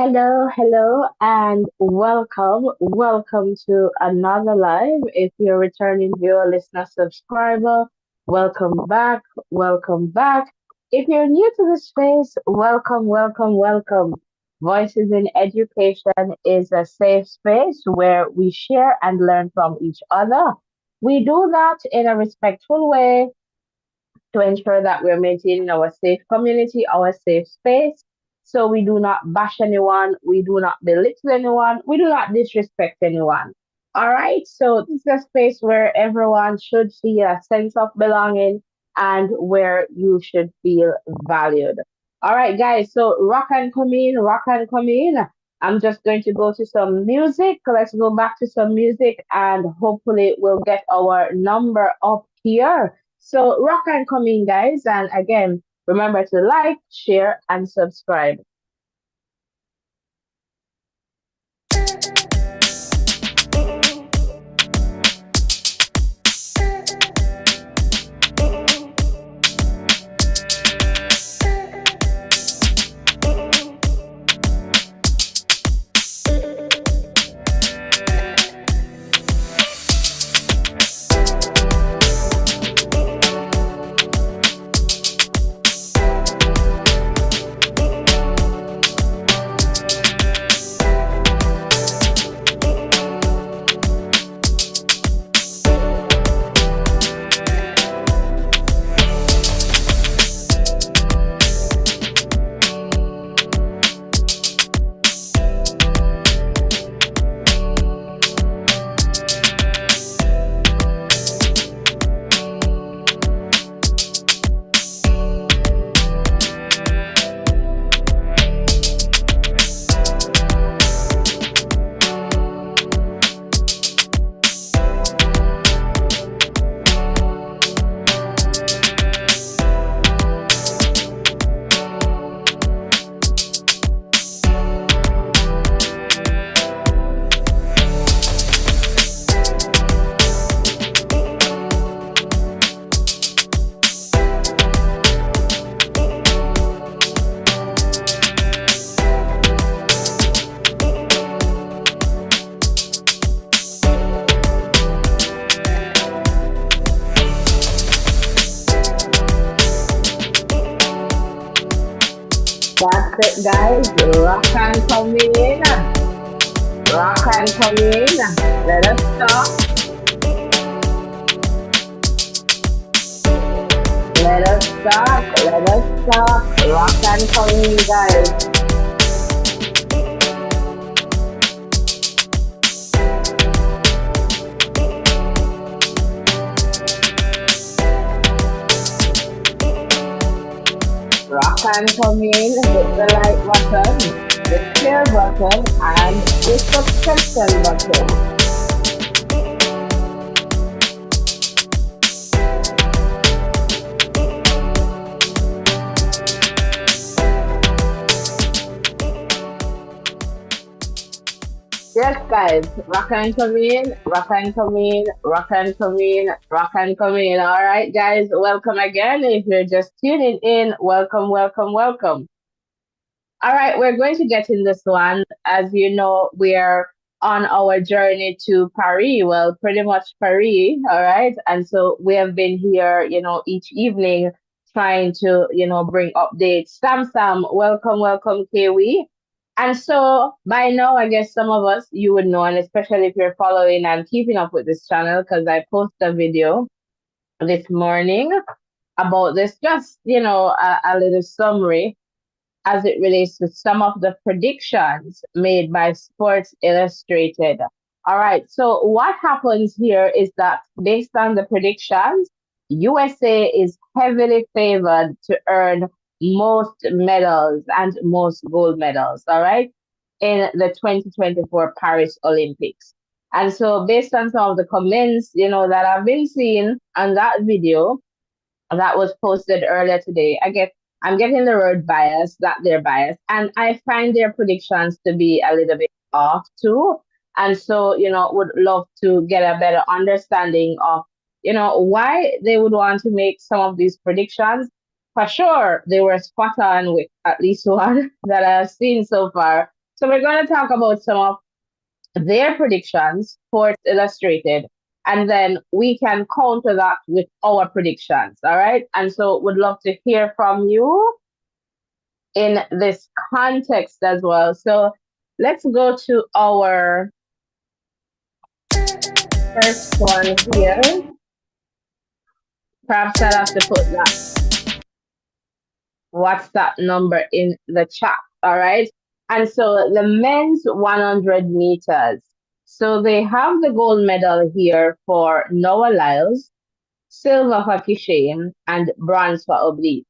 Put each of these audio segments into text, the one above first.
Hello, hello, and welcome. Welcome to another live. If you're returning viewer, listener, subscriber, welcome back. Welcome back. If you're new to the space, welcome, welcome, welcome. Voices in Education is a safe space where we share and learn from each other. We do that in a respectful way to ensure that we're maintaining our safe community, our safe space. So we do not bash anyone, we do not belittle anyone, we do not disrespect anyone. All right. So this is a space where everyone should feel a sense of belonging and where you should feel valued. All right, guys. So rock and come in, rock and come in. I'm just going to go to some music. Let's go back to some music and hopefully we'll get our number up here. So rock and come in, guys. And again, remember to like, share, and subscribe. That's it, guys. Rock and come in. Rock and come in. Let us talk. Let us talk. Let us talk. Rock and come in, guys. Rock and come in. Hit the like button, the share button, and the subscription button. Yes, guys, rock and come in, rock and come in, rock and come in, rock and come in. All right, guys, welcome again. If you're just tuning in, welcome, welcome, welcome. All right, we're going to get in this one. As you know, we're on our journey to Paris. Well, pretty much Paris. All right. And so we have been here, each evening trying to, bring updates. Sam, welcome, welcome, Kiwi. And so by now, I guess some of us you would know, and especially if you're following and keeping up with this channel, because I posted a video this morning about this, just, a little summary as it relates to some of the predictions made by Sports Illustrated. All right, so what happens here is that based on the predictions, USA is heavily favored to earn most medals and most gold medals, all right, in the 2024 Paris Olympics. And so, based on some of the comments, that I've been seeing on that video, that was posted earlier today. I'm getting the word bias, that they're biased. And I find their predictions to be a little bit off too. And so, would love to get a better understanding of, why they would want to make some of these predictions. For sure, they were spot on with at least one that I've seen so far. So we're going to talk about some of their predictions, Sports Illustrated, and then we can counter that with our predictions. All right. And so would love to hear from you in this context as well. So let's go to our first one here. Perhaps I'll have to put that WhatsApp number in the chat. All right. And so the men's 100 meters. So they have the gold medal here for Noah Lyles, silver for Kishane, and bronze for Oblique.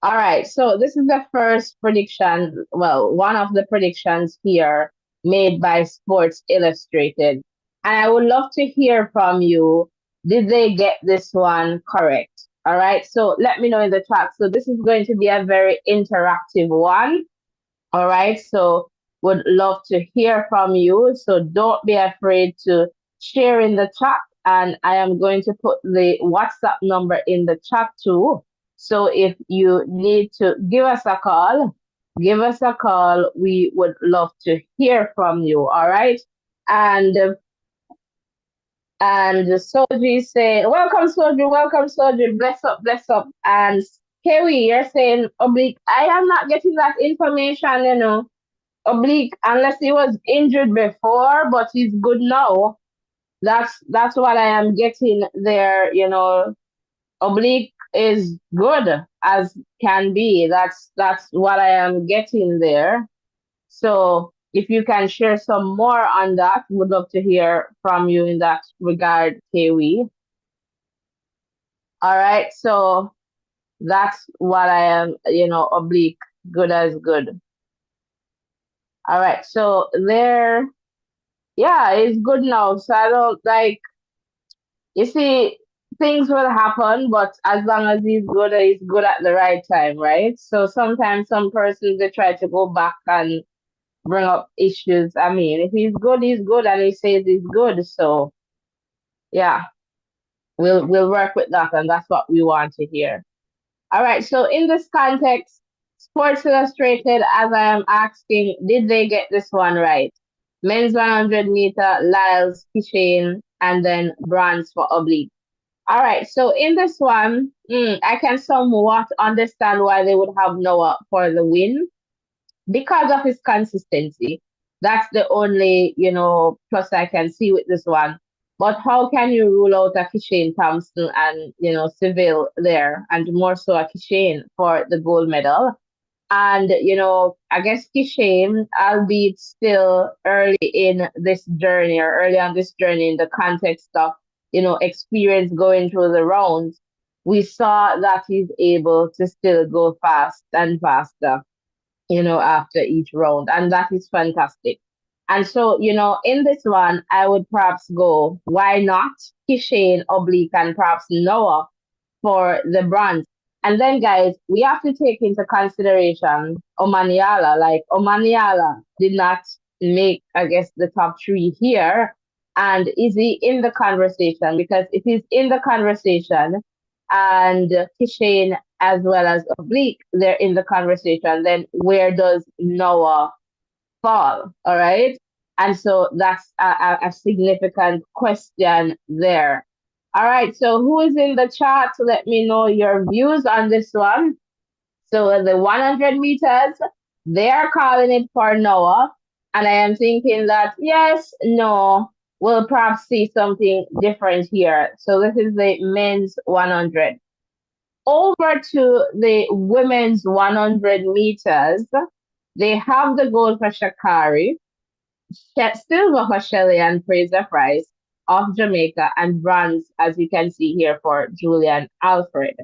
All right, so this is the first prediction, well, one of the predictions here made by Sports Illustrated. And I would love to hear from you. Did they get this one correct? All right, so let me know in the chat. So this is going to be a very interactive one. All right, so would love to hear from you. So don't be afraid to share in the chat. And I am going to put the WhatsApp number in the chat too. So if you need to give us a call, give us a call. We would love to hear from you. All right. And Soji is saying, welcome, Soji, welcome, Soji, bless up, bless up. And Kewi, you're saying, Oblique, I am not getting that information, Oblique, unless he was injured before, but he's good now. That's what I am getting there, Oblique is good as can be. That's what I am getting there. So if you can share some more on that, would love to hear from you in that regard, Kiwi. All right, so that's what I am, Oblique, good as good. All right, so there, yeah, it's good now. So I don't like, you see, things will happen, but as long as he's good at the right time, right? So sometimes some persons they try to go back and bring up issues. I mean, if he's good, and he says he's good. So yeah, we'll work with that, and that's what we want to hear. All right. So in this context, Sports Illustrated, as I am asking, did they get this one right? Men's 100-meter, Lyles, Kishane, and then bronze for Oblique. All right. So in this one, I can somewhat understand why they would have Noah for the win because of his consistency. That's the only, plus I can see with this one. But how can you rule out a Kishane Thompson and, Seville there, and more so a Kishane for the gold medal? And, I guess Kishane, albeit still early in this journey or early on this journey in the context of, experience going through the rounds, we saw that he's able to still go fast and faster, after each round. And that is fantastic. And so, in this one, I would perhaps go, why not Kishane, Oblique, and perhaps Noah for the bronze. And then, guys, we have to take into consideration Omaniala. Like, Omaniala did not make, I guess, the top three here. And is he in the conversation? Because if he's in the conversation and Kishane as well as Oblique, they're in the conversation, then where does Noah fall? All right. And so that's a significant question there. All right. So who is in the chat? Let me know your views on this one. So the 100 meters, they are calling it for Noah. And I am thinking that, yes, no, we'll perhaps see something different here. So this is the men's 100. Over to the women's 100 meters, they have the gold for Sha'Carri, silver for Shelly-Ann Fraser-Pryce of Jamaica, and bronze, as you can see here, for Julian Alfred.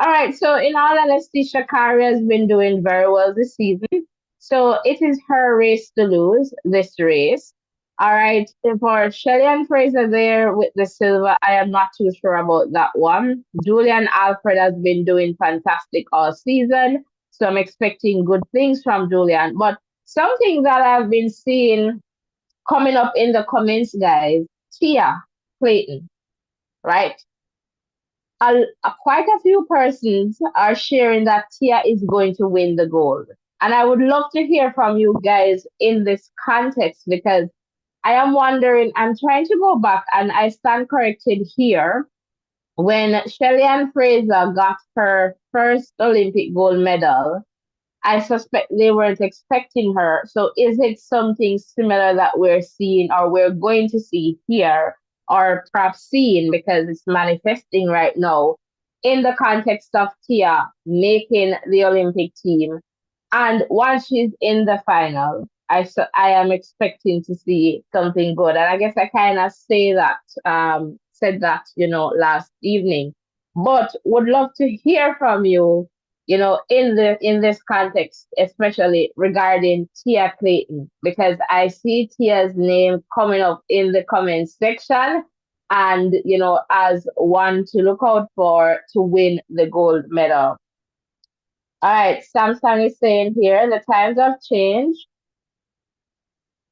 All right, so in all honesty, Sha'Carri has been doing very well this season. So it is her race to lose, this race. All right, for Shelly-Ann Fraser there with the silver, I am not too sure about that one. Julian Alfred has been doing fantastic all season. So I'm expecting good things from Julian. But something that I've been seeing coming up in the comments, guys, Tia Clayton, right? Quite a few persons are sharing that Tia is going to win the gold. And I would love to hear from you guys in this context because I am wondering, I'm trying to go back and I stand corrected here. When Shelly-Ann Fraser got her first Olympic gold medal, I suspect they weren't expecting her. So is it something similar that we're seeing or we're going to see here or perhaps seeing because it's manifesting right now in the context of Tia making the Olympic team? And once she's in the final, I am expecting to see something good. And I guess I kind of said that, last evening. But would love to hear from you, in this context, especially regarding Tia Clayton, because I see Tia's name coming up in the comment section and, as one to look out for to win the gold medal. All right, Samsung is saying here the times have changed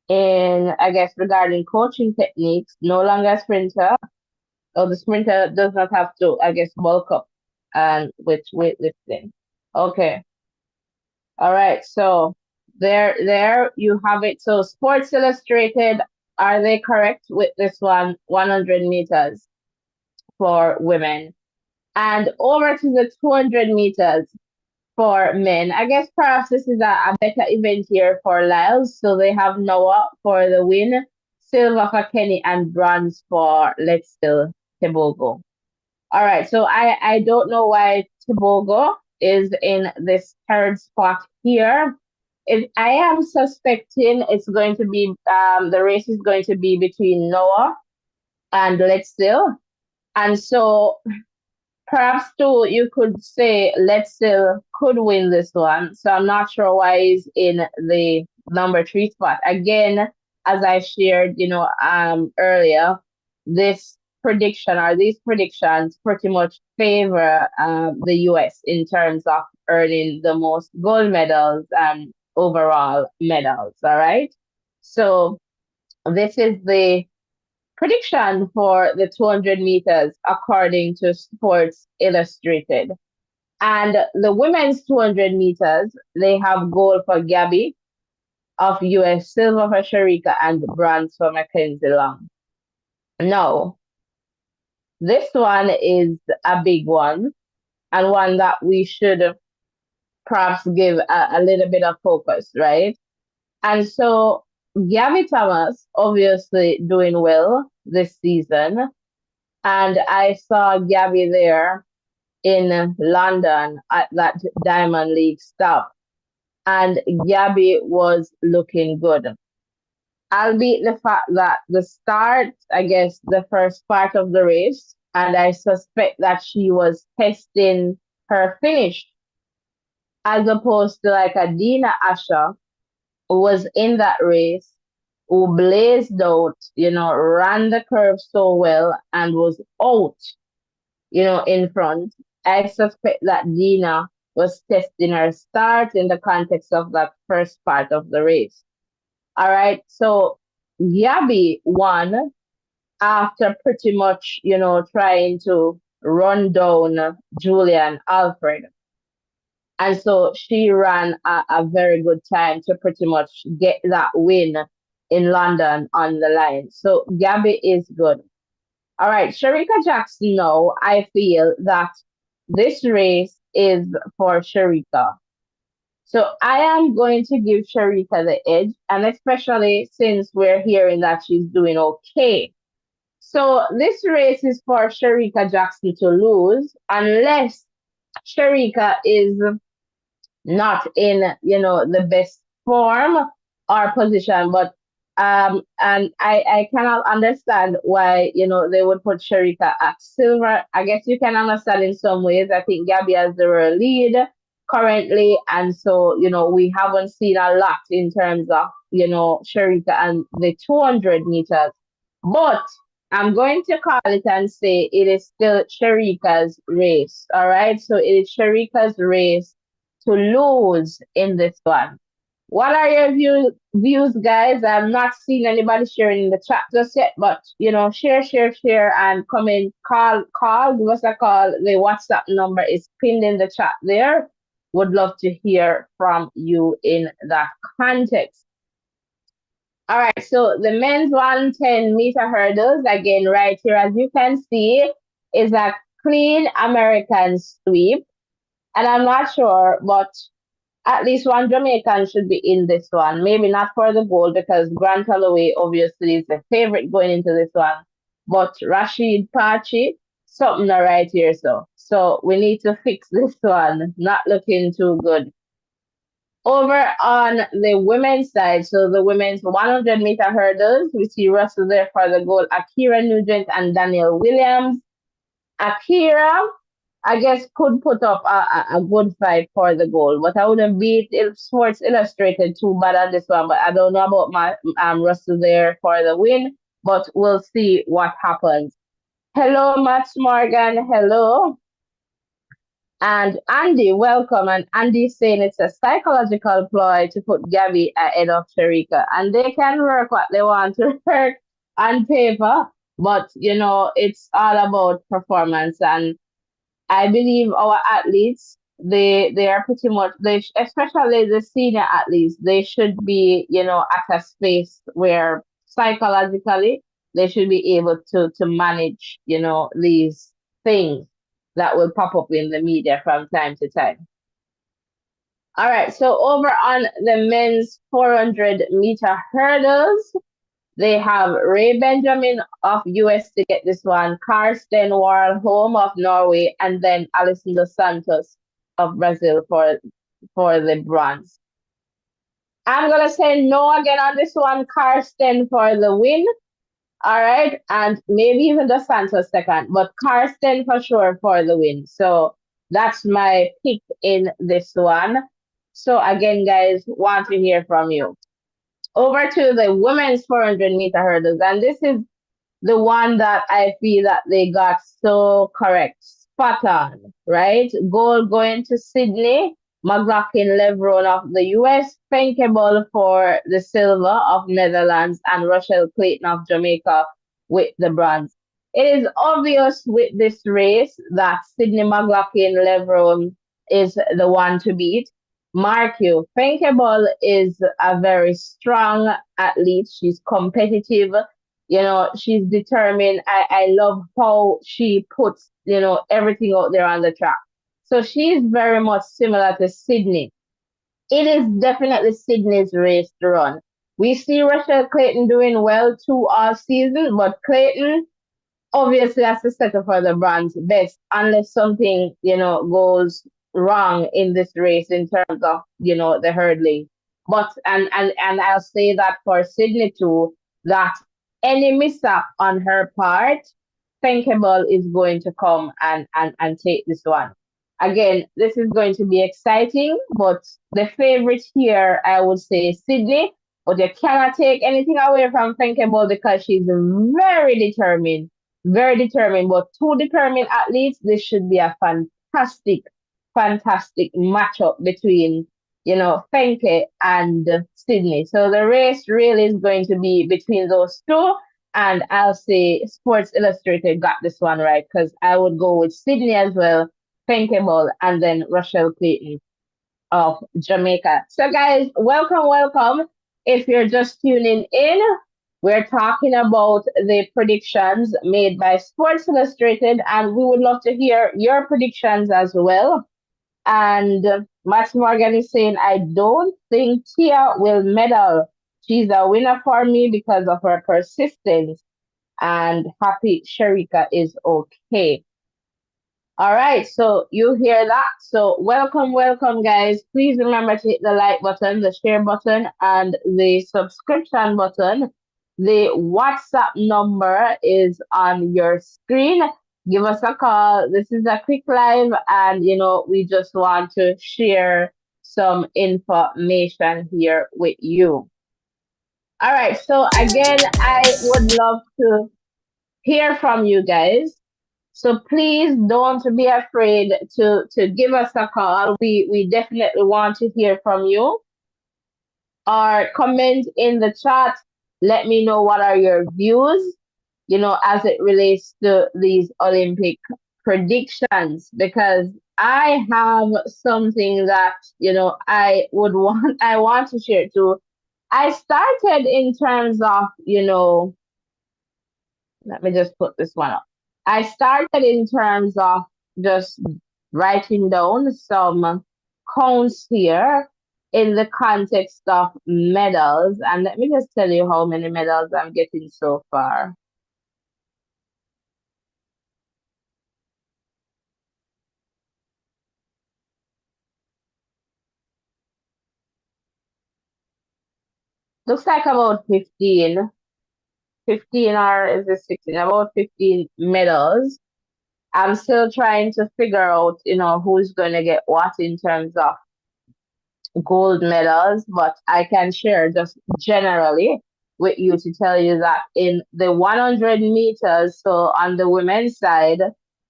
in, I guess, regarding coaching techniques. No longer sprinter, or the sprinter does not have to, I guess, bulk up and with weightlifting. Okay, all right, so there you have it. So Sports Illustrated, are they correct with this one? 100 meters for women, and over to the 200 meters for men. I guess perhaps this is a better event here for Lyles. So they have Noah for the win, silver for Kenny, and bronze for Let's Still Tebogo. All right, so I don't know why Tebogo is in this third spot here. I am suspecting it's going to be the race is going to be between Noah and Let's Still. And so perhaps too, you could say Let's Still could win this one. So I'm not sure why he's in the number three spot. Again, as I shared, earlier, this prediction or these predictions pretty much favor the US in terms of earning the most gold medals and overall medals. All right. So this is the prediction for the 200 meters according to Sports Illustrated. And the women's 200 meters, they have gold for Gabby of US, silver for Sharika, and bronze for Mackenzie Long. Now, this one is a big one and one that we should perhaps give a little bit of focus, right? And so Gabby Thomas obviously doing well this season. And I saw Gabby there in London at that Diamond League stop. And Gabby was looking good. Albeit the fact that the start, I guess, the first part of the race, and I suspect that she was testing her finish as opposed to like a Dina Asher who was in that race, who blazed out, ran the curve so well and was out, in front. I suspect that Dina was testing her start in the context of that first part of the race. All right. So Gabby won after pretty much, trying to run down Julian Alfred. And so she ran a very good time to pretty much get that win in London on the line. So Gabby is good. All right, Sharika Jackson, now I feel that this race is for Sharika. So I am going to give Sharika the edge, and especially since we're hearing that she's doing okay. So this race is for Sharika Jackson to lose unless Sharika is not in, the best form or position. But and I cannot understand why, they would put Sharika at silver. I guess you can understand in some ways. I think Gabby has the world lead currently, and so we haven't seen a lot in terms of Sharika and the 200 meters. But I'm going to call it and say it is still Sharika's race. All right, so it is Sharika's race to lose in this one. What are your views, guys? I'm not seeing anybody sharing in the chat just yet, but share, and comment, call, give us a call. The WhatsApp number is pinned in the chat there. Would love to hear from you in that context. All right, so the men's 110-meter hurdles, again, right here, as you can see, is a clean American sweep. And I'm not sure, but at least one Jamaican should be in this one. Maybe not for the gold because Grant Holloway obviously is the favorite going into this one. But Rashid Pachi, something not right here. So we need to fix this one. Not looking too good. Over on the women's side, so the women's 100-meter hurdles, we see Russell there for the gold, Akira Nugent and Daniel Williams. Akira, I guess, could put up a good fight for the goal, but I wouldn't beat Sports Illustrated too bad on this one. But I don't know about my Russell there for the win, but we'll see what happens. Hello, Matt Morgan. Hello. And Andy, welcome. And Andy's saying it's a psychological ploy to put Gabby ahead of Sharika. And they can work what they want to work on paper, but it's all about performance. And I believe our athletes, they are pretty much especially the senior athletes, they should be, at a space where psychologically they should be able to manage, these things that will pop up in the media from time to time. All right, so over on the men's 400-meter hurdles, they have Ray Benjamin of US to get this one, Karsten Warholm of Norway, and then Alison dos Santos of Brazil for the bronze. I'm gonna say no again on this one, Karsten for the win. All right, and maybe even dos Santos second, but Karsten for sure for the win. So that's my pick in this one. So again, guys, want to hear from you. Over to the women's 400-meter hurdles, and this is the one that I feel that they got so correct, spot on, right? Gold going to Sydney, McLaughlin Levron of the US, Fenkable for the silver of Netherlands, and Rochelle Clayton of Jamaica with the bronze. It is obvious with this race that Sydney McLaughlin Levron is the one to beat. Mark you, Fenkable is a very strong athlete. She's competitive. She's determined. I love how she puts, everything out there on the track. So she's very much similar to Sydney. It is definitely Sydney's race to run. We see Rochelle Clayton doing well too all season, but Clayton obviously has to settle for the bronze best unless something, goes wrong in this race in terms of, the hurdling. But and I'll say that for Sydney too, that any mishap on her part, Thinkable is going to come and take this one. Again, this is going to be exciting, but the favorite here, I would say Sydney, but you cannot take anything away from Thinkable because she's very determined, but two determined athletes, this should be a fantastic matchup between, Fenke and Sydney. So the race really is going to be between those two. And I'll say Sports Illustrated got this one right because I would go with Sydney as well, Fenkable, and then Rochelle Clayton of Jamaica. So, guys, welcome. If you're just tuning in, we're talking about the predictions made by Sports Illustrated, and we would love to hear your predictions as well. And Max Morgan is saying, I don't think Tia will medal. She's a winner for me because of her persistence. And happy Sharika is okay. All right, so you hear that. So welcome, guys. Please remember to hit the like button, the share button, and the subscription button. The WhatsApp number is on your screen. Give us a call. This is a quick live, and we just want to share some information here with you. All right, so again, I would love to hear from you guys. So please don't be afraid to give us a call. We definitely want to hear from you. Or comment in the chat. Let me know what are your views, as it relates to these Olympic predictions. Because I have something that, I would want, I want to share too. I started in terms of, let me just put this one up. I started in terms of just writing down some counts here in the context of medals. And let me just tell you how many medals I'm getting so far. Looks like about 15, 15 or is it 16? About 15 medals. I'm still trying to figure out, who's going to get what in terms of gold medals, but I can share just generally with you to tell you that in the 100 meters, so on the women's side,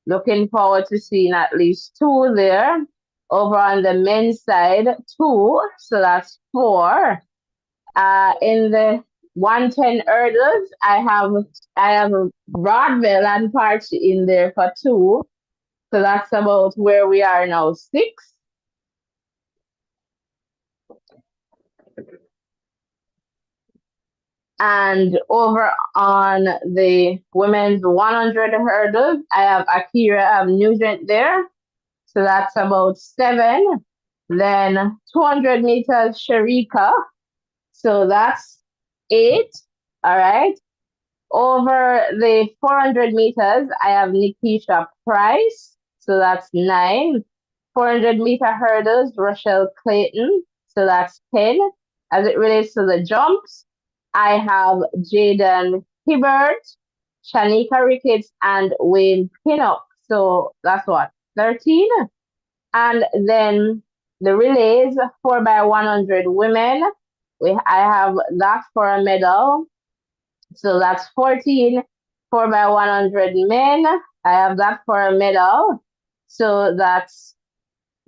looking forward to seeing at least two there. Over on the men's side, two, so that's four. In the 110 hurdles, I have Broadville and Parch in there for two, so that's about where we are now, six. And over on the women's 100 hurdles, I have Akira, I have Nugent there. So that's about seven. Then 200 meters, Sharika. So that's eight. All right. Over the 400 meters, I have Nikisha Price. So that's nine. 400-meter hurdles, Rochelle Clayton. So that's 10. As it relates to the jumps, I have Jaden Hibbert, Shanika Ricketts, and Wayne Pinnock. So that's what, 13? And then the relays, 4 by 100 women. I have that for a medal. So that's 14. 4 by 100 men. I have that for a medal. So that's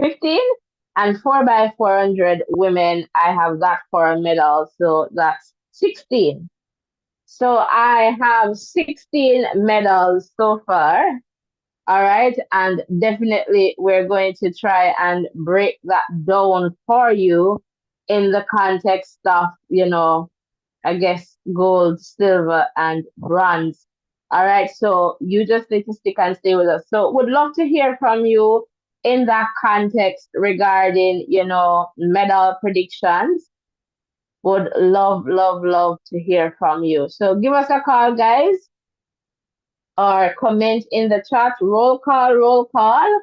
15. And 4 by 400 women, I have that for a medal. So that's 16. So I have 16 medals so far. All right. And definitely we're going to try and break that down for you in the context of, I guess gold, silver, and bronze. All right. So you just need to stick and stay with us. So would love to hear from you in that context regarding, medal predictions. Would love, love, love to hear from you. So give us a call, guys, or comment in the chat. Roll call, roll call.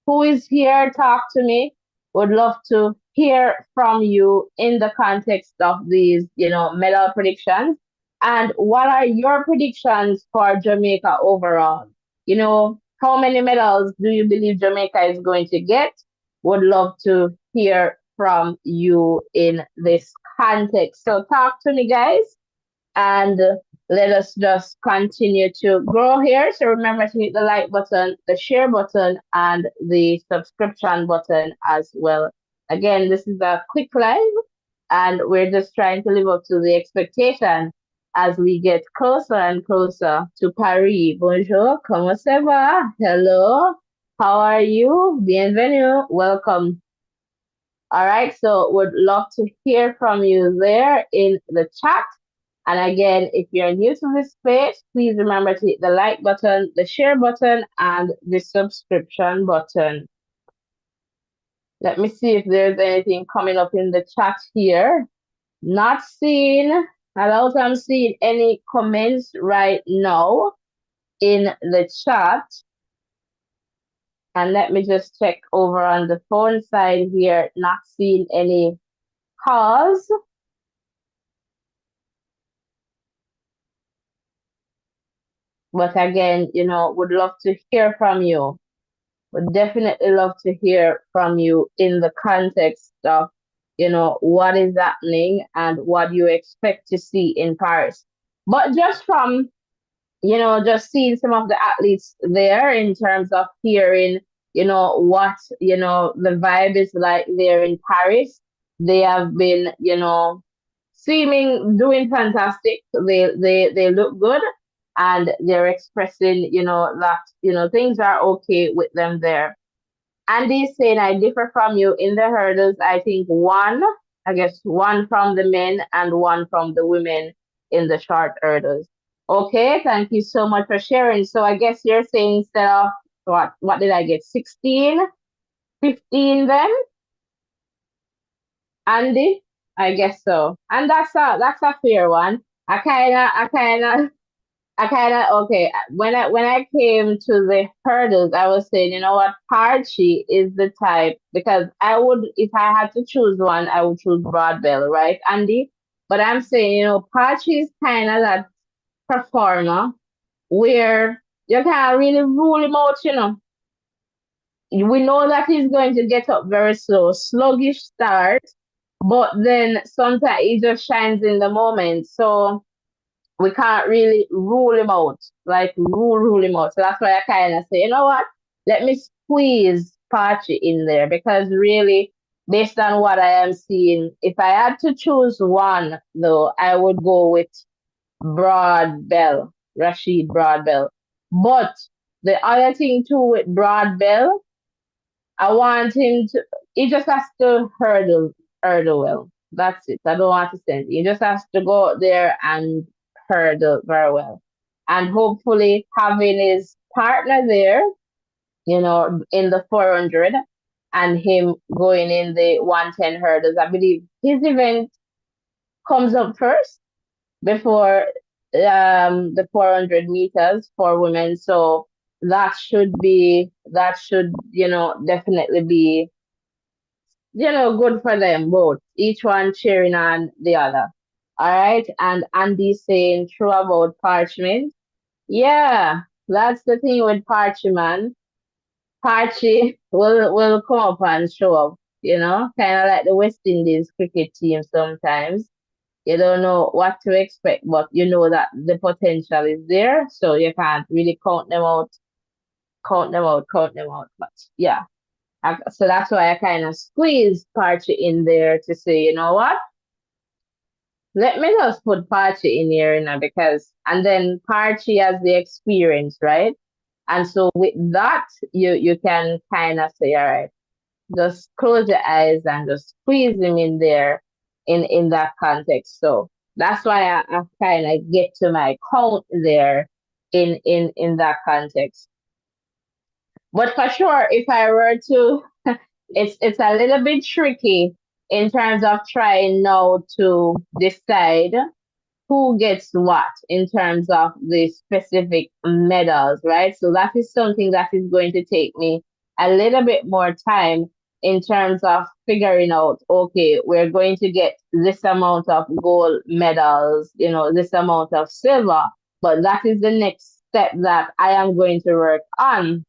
Who is here? Talk to me. Would love to hear from you in the context of these, medal predictions. And what are your predictions for Jamaica overall? How many medals do you believe Jamaica is going to get? Would love to hear from you in this context. So talk to me, guys, and let us just continue to grow here. So remember to hit the like button, the share button, and the subscription button as well. Again, this is a quick live, and we're just trying to live up to the expectation as we get closer and closer to Paris. Bonjour, comment ça va? Hello, how are you? Bienvenue, welcome. All right, so would love to hear from you there in the chat. And again, if you're new to this space, please remember to hit the like button, the share button, and the subscription button. Let me see if there's anything coming up in the chat here. Not seeing, I don't I'm seeing any comments right now in the chat. And let me just check over on the phone side here, not seeing any calls. But again, would love to hear from you. Would definitely love to hear from you in the context of, what is happening and what you expect to see in Paris. But just from, just seeing some of the athletes there in terms of hearing, what, the vibe is like there in Paris. They have been, doing fantastic. They look good, and they're expressing, that, things are okay with them there. Andy is saying I differ from you in the hurdles. I think one, I guess one from the men and one from the women in the short hurdles. Okay, thank you so much for sharing. So I guess you're saying instead of what did I get? 16, 15 then, Andy? I guess so. And that's a fair one. I kinda okay. When I came to the hurdles, I was saying, you know what, Parchi is the type because I would, if I had to choose one, I would choose Broadbell, right, Andy? But I'm saying, Parchi is kind of that performer where you can't really rule him out. We know that he's going to get up very slow, sluggish start, but then sometimes he just shines in the moment. So we can't really rule him out, like rule him out. So that's why I kind of say, you know what? Let me squeeze Pachi in there because really, based on what I am seeing, if I had to choose one, though, I would go with Broad Bell, Rashid Broad Bell. But the other thing too with Broad Bell, I want him to. He just has to hurdle well. That's it. I don't want to send. He just has to go out there and hurdle very well, and hopefully having his partner there, in the 400, and him going in the 110 hurdles. I believe his event comes up first before the 400 meters for women. So that should definitely be good for them both, each one cheering on the other. All right. And Andy saying true about parchment. Yeah, that's the thing with parchment. Parchy will come up and show up, kind of like the West Indies cricket team sometimes. You don't know what to expect, but you know that the potential is there, so you can't really count them out. But yeah, so that's why I kind of squeezed Parchy in there to say, you know what? Let me just put Parchy in here now because, and then Parchy has the experience, right? And so with that, you can kind of say, all right, just close your eyes and just squeeze him in there in that context. So that's why I kind of get to my count there in that context. But for sure, if I were to, it's a little bit tricky in terms of trying now to decide who gets what in terms of the specific medals, right? So that is something that is going to take me a little bit more time in terms of figuring out, okay, we're going to get this amount of gold medals, this amount of silver, but that is the next step that I am going to work on.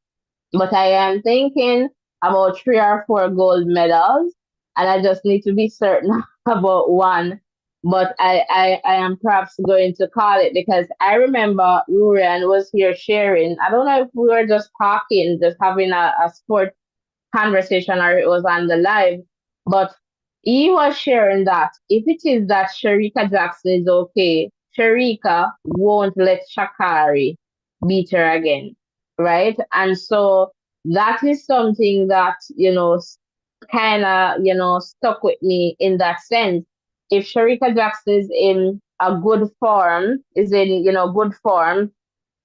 But I am thinking about 3 or 4 gold medals, and I just need to be certain about one. But I am perhaps going to call it because I remember Rurian was here sharing. I don't know if we were just talking, just having a sport conversation or it was on the live, but he was sharing that if it is that Sharika Jackson is okay, Sharika won't let Sha'Carri beat her again, right? And so that is something that, kind of, stuck with me in that sense. If Sharika Jackson is in a good form, good form,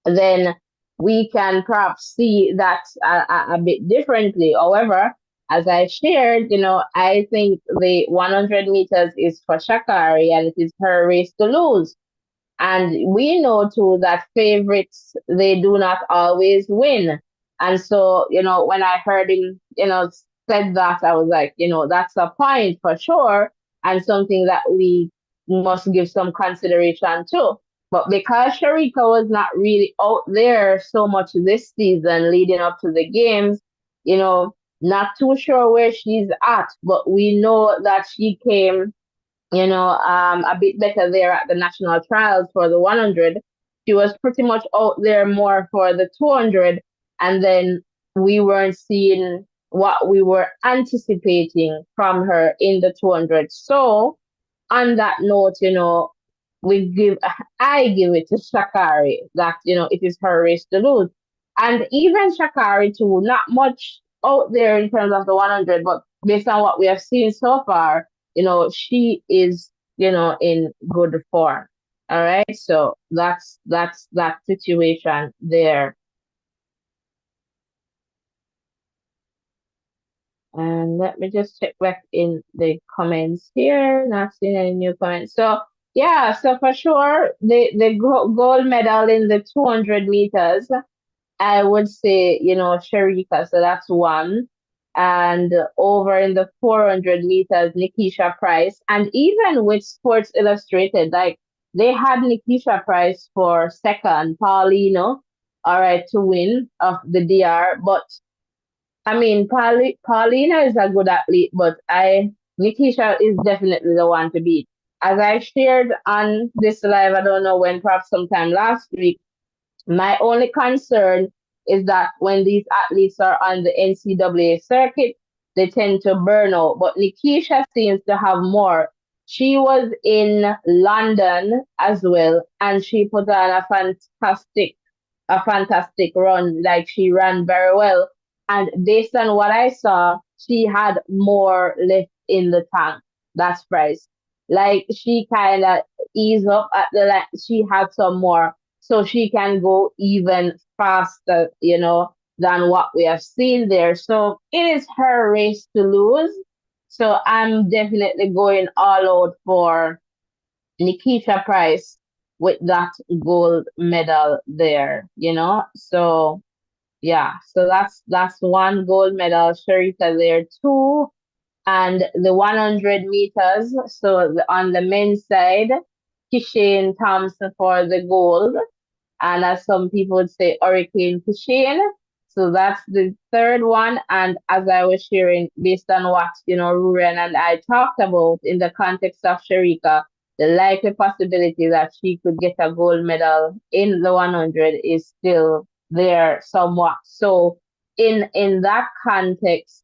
then we can perhaps see that a bit differently. However, as I shared, I think the 100 meters is for Sha'Carri and it is her race to lose. And we know too that favorites, they do not always win. And so, when I heard him, said that, I was like, that's a point for sure and something that we must give some consideration to. But because Sharika was not really out there so much this season leading up to the games, not too sure where she's at, but we know that she came a bit better there at the national trials for the 100. She was pretty much out there more for the 200, and then we weren't seeing what we were anticipating from her in the 200. So, on that note, we give, I give it to Sha'Carri that, it is her race to lose. And even Sha'Carri too, not much. out there in terms of the 100, but based on what we have seen so far, she is, in good form. All right. So that's that situation there. And let me just check back in the comments here. Not seeing any new comments. So yeah, so for sure, the gold medal in the 200 meters, I would say, Sharika. So that's one. And over in the 400 meters, Nikisha Price. And even with Sports Illustrated, like they had Nikisha Price for second, Paulino, all right, to win of the DR. But I mean, Paulina is a good athlete, but Nikisha is definitely the one to beat. As I shared on this live, I don't know when, perhaps sometime last week, my only concern is that when these athletes are on the NCAA circuit, they tend to burn out. But Nikisha seems to have more. She was in London as well, and she put on a fantastic run. Like she ran very well. And based on what I saw, she had more left in the tank. That's Price. Like she kind of eased up at the like she had some more, so she can go even faster, than what we have seen there. So it is her race to lose. So I'm definitely going all out for Nikisha Price with that gold medal there, So yeah, so that's one gold medal, Sharita there too. And the 100 meters, so on the men's side, Kishane Thompson for the gold, and as some people would say, Hurricane Kushane. So that's the third one. And as I was sharing, based on what Ruren and I talked about in the context of Sharika, the likely possibility that she could get a gold medal in the 100 is still there somewhat. So in that context,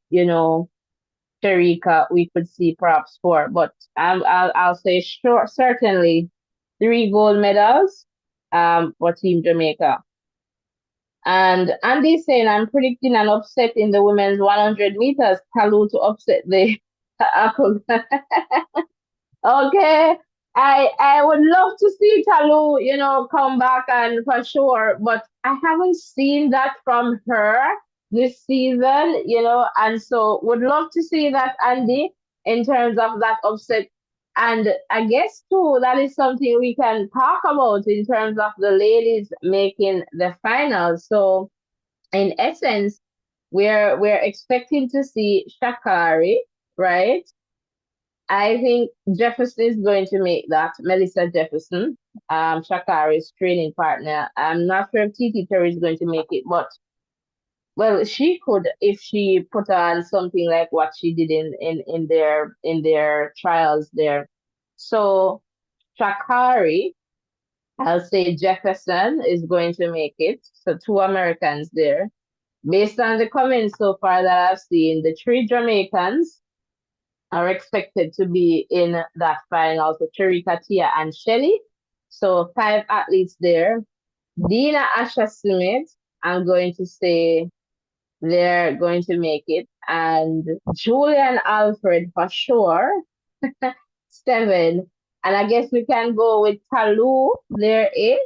Sharika, we could see perhaps four, but I'll say sure, certainly three gold medals for Team Jamaica. And Andy's saying, I'm predicting an upset in the women's 100 meters. Kalu to upset the Apple. Okay. I would love to see Talu, come back and for sure, but I haven't seen that from her this season, and so would love to see that, Andy, in terms of that upset. And I guess too that is something we can talk about in terms of the ladies making the finals. So in essence, we're expecting to see Sha'Carri, right? I think Jefferson is going to make that. Melissa Jefferson, Sha'Carri's training partner. I'm not sure if Titi Terry is going to make it, but well, she could if she put on something like what she did in their trials there. So Sha'Carri, I'll say Jefferson is going to make it. So two Americans there. Based on the comments so far that I've seen, the three Jamaicans are expected to be in that final. So Cherika, Tia, and Shelly. So five athletes there. Dina Asha Smith, I'm going to say they're going to make it. And Julian Alfred for sure. Seven. And I guess we can go with Talu. They're eight.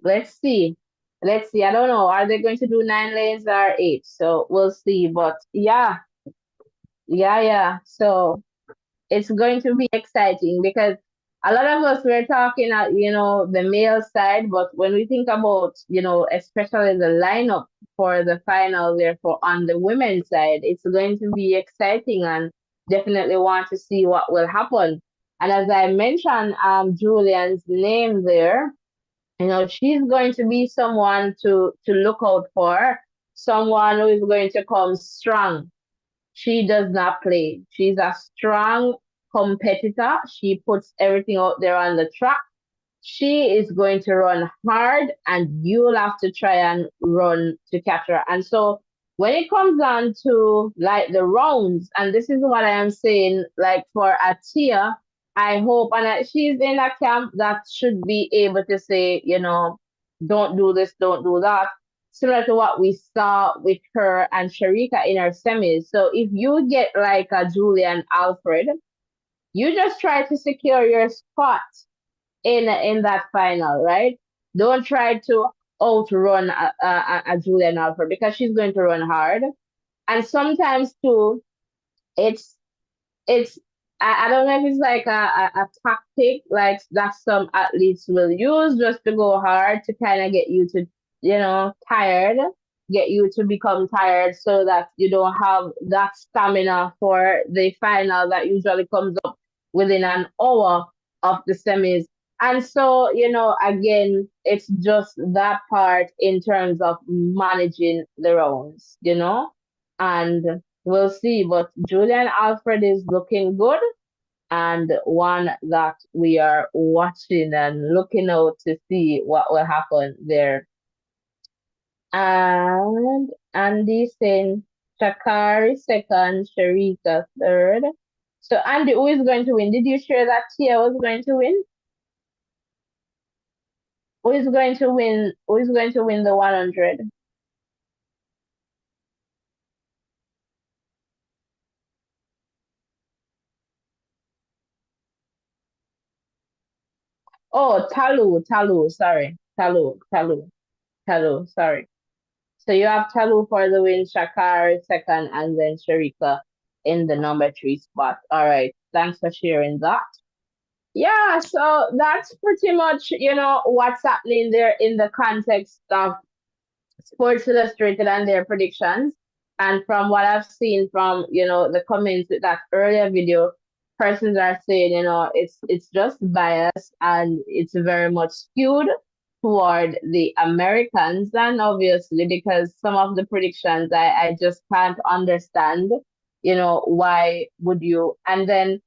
Let's see. Let's see. I don't know. Are they going to do 9 lanes or eight? So we'll see. But yeah, yeah, yeah. So it's going to be exciting because a lot of us were talking at the male side, but when we think about especially the lineup for the final, therefore on the women's side, it's going to be exciting and definitely want to see what will happen. And as I mentioned, Julian's name there, she's going to be someone to look out for, someone who is going to come strong. She does not play. She's a strong competitor. She puts everything out there on the track. She is going to run hard, and you'll have to try and run to catch her. And so when it comes down to like the rounds, and this is what I am saying, like for Atia, I hope, and she's in a camp that should be able to say, don't do this, don't do that. similar to what we saw with her and Sharika in her semis. So if you get like a Julian Alfred, you just try to secure your spot in that final, right? Don't try to outrun a Julian Alfred because she's going to run hard. And sometimes too, it's it's I don't know if it's like a tactic like that some athletes will use just to go hard to kind of get you to, tired, get you to become tired so that you don't have that stamina for the final that usually comes up within an hour of the semis. And so, again, it's just that part in terms of managing the rounds, and we'll see. But Julian Alfred is looking good and one that we are watching and looking out to see what will happen there. And Andy saying Sha'Carri second, Sharika third. So Andy, who is going to win? Did you share that Tia was going to win? Who is going to win? Who is going to win the 100? Oh, Talu, sorry. Talu, sorry. So you have Talu for the win, Sha'Carri second, and then Sharika in the number 3 spot. All right. Thanks for sharing that. Yeah, so that's pretty much, what's happening there in the context of Sports Illustrated and their predictions. And from what I've seen from, the comments with that earlier video, persons are saying, it's just biased and it's very much skewed toward the Americans. And obviously, because some of the predictions I just can't understand, why would you? And then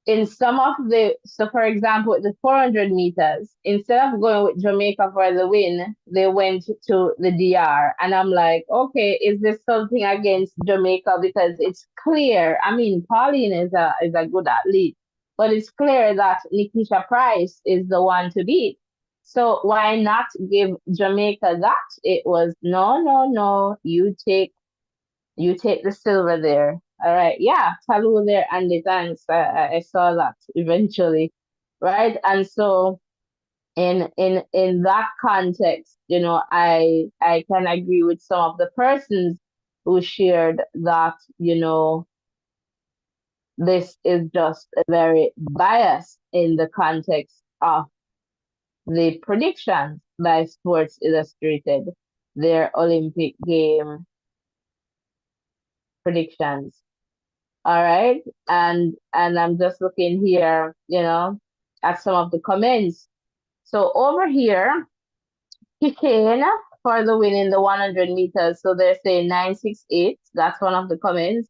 in some of so for example, the 400 meters, instead of going with Jamaica for the win, they went to the DR. And I'm like, okay, is this something against Jamaica? Because it's clear. I mean, Pauline is a good athlete, but it's clear that Nikisha Price is the one to beat. So why not give Jamaica that? It was no, no, no. You take the silver there. All right. Yeah, Talu there and the thanks. I saw that eventually. Right. And so in that context, I can agree with some of the persons who shared that, this is just a very biased in the context of the predictions by Sports Illustrated, their Olympic game predictions. All right. And I'm just looking here, at some of the comments. So over here, Kikane for the win in the 100 meters. So they're saying 968. That's one of the comments.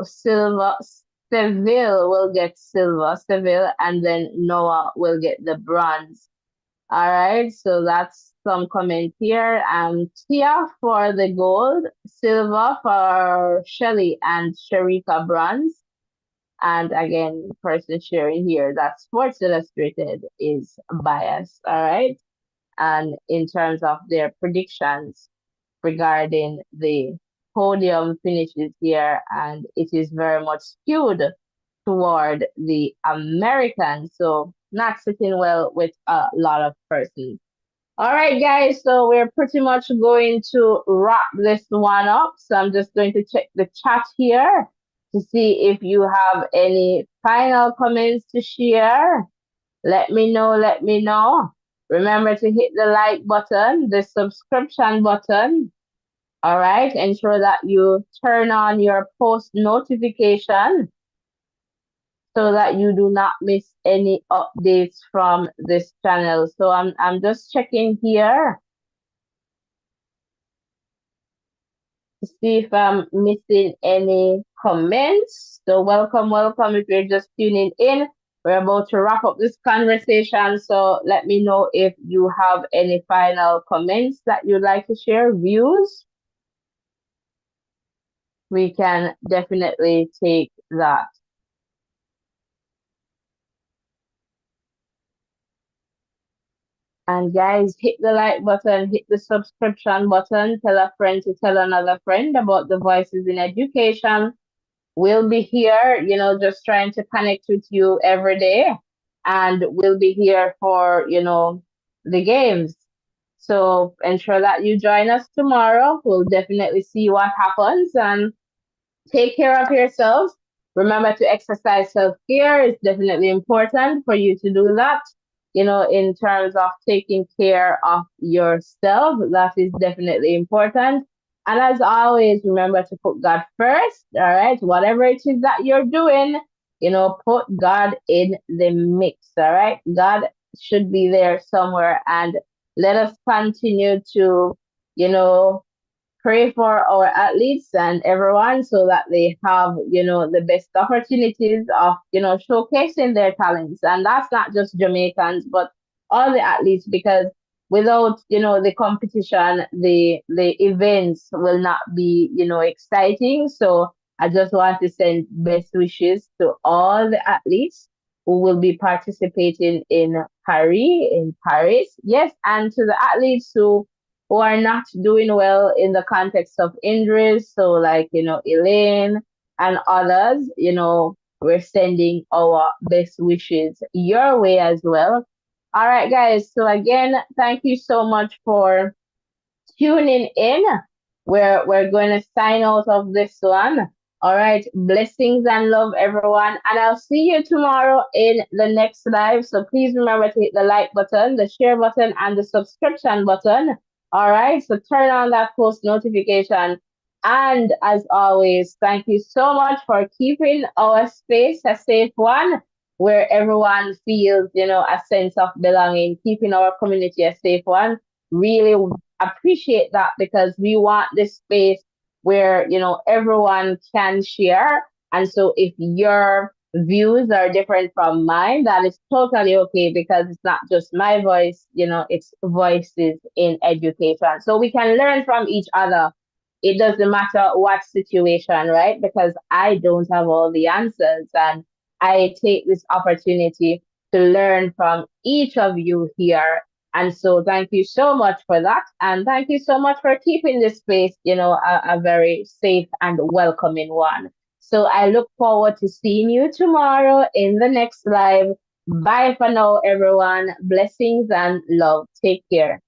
Silver, Seville will get silver, Seville, and then Noah will get the bronze. All right, so that's some comment here. Tia for the gold, silver for Shelly and Sharika bronze. And again, person sharing here that Sports Illustrated is biased. All right. And in terms of their predictions regarding the podium finishes here, and it is very much skewed toward the Americans. So not sitting well with a lot of persons. All right, guys. So we're pretty much going to wrap this one up. So I'm just going to check the chat here to see if you have any final comments to share. Let me know. Let me know. Remember to hit the like button, the subscription button. All right. Ensure that you turn on your post notification so that you do not miss any updates from this channel. So I'm just checking here to see if I'm missing any comments. So welcome, welcome if you're just tuning in. We're about to wrap up this conversation. So let me know if you have any final comments that you'd like to share, views. We can definitely take that. And guys, hit the like button, hit the subscription button, tell a friend to tell another friend about the Voices in Education. We'll be here, just trying to connect with you every day. And we'll be here for, the games. So ensure that you join us tomorrow. We'll definitely see what happens. And take care of yourselves. Remember to exercise self care. It's definitely important for you to do that. In terms of taking care of yourself, that is definitely important. And as always, remember to put God first. All right. Whatever it is that you're doing, put God in the mix. All right. God should be there somewhere. And let us continue to, you know, pray for our athletes and everyone so that they have, the best opportunities of, showcasing their talents. And that's not just Jamaicans, but all the athletes, because without, the competition, the events will not be, exciting. So I just want to send best wishes to all the athletes who will be participating in Paris. Yes, and to the athletes who are not doing well in the context of injuries. So, like, Elaine and others, we're sending our best wishes your way as well. All right, guys. So, again, thank you so much for tuning in. We're going to sign out of this one. All right. Blessings and love, everyone. And I'll see you tomorrow in the next live. So please remember to hit the like button, the share button, and the subscription button. All right. So turn on that post notification. And as always, thank you so much for keeping our space a safe one where everyone feels, a sense of belonging, keeping our community a safe one. Really appreciate that because we want this space where everyone can share. And so if your views are different from mine, that is totally okay because it's not just my voice, it's voices in education, so we can learn from each other. It doesn't matter what situation, right? Because I don't have all the answers, and I take this opportunity to learn from each of you here. And so thank you so much for that. And thank you so much for keeping this space, a very safe and welcoming one. So I look forward to seeing you tomorrow in the next live. Bye for now, everyone. Blessings and love. Take care.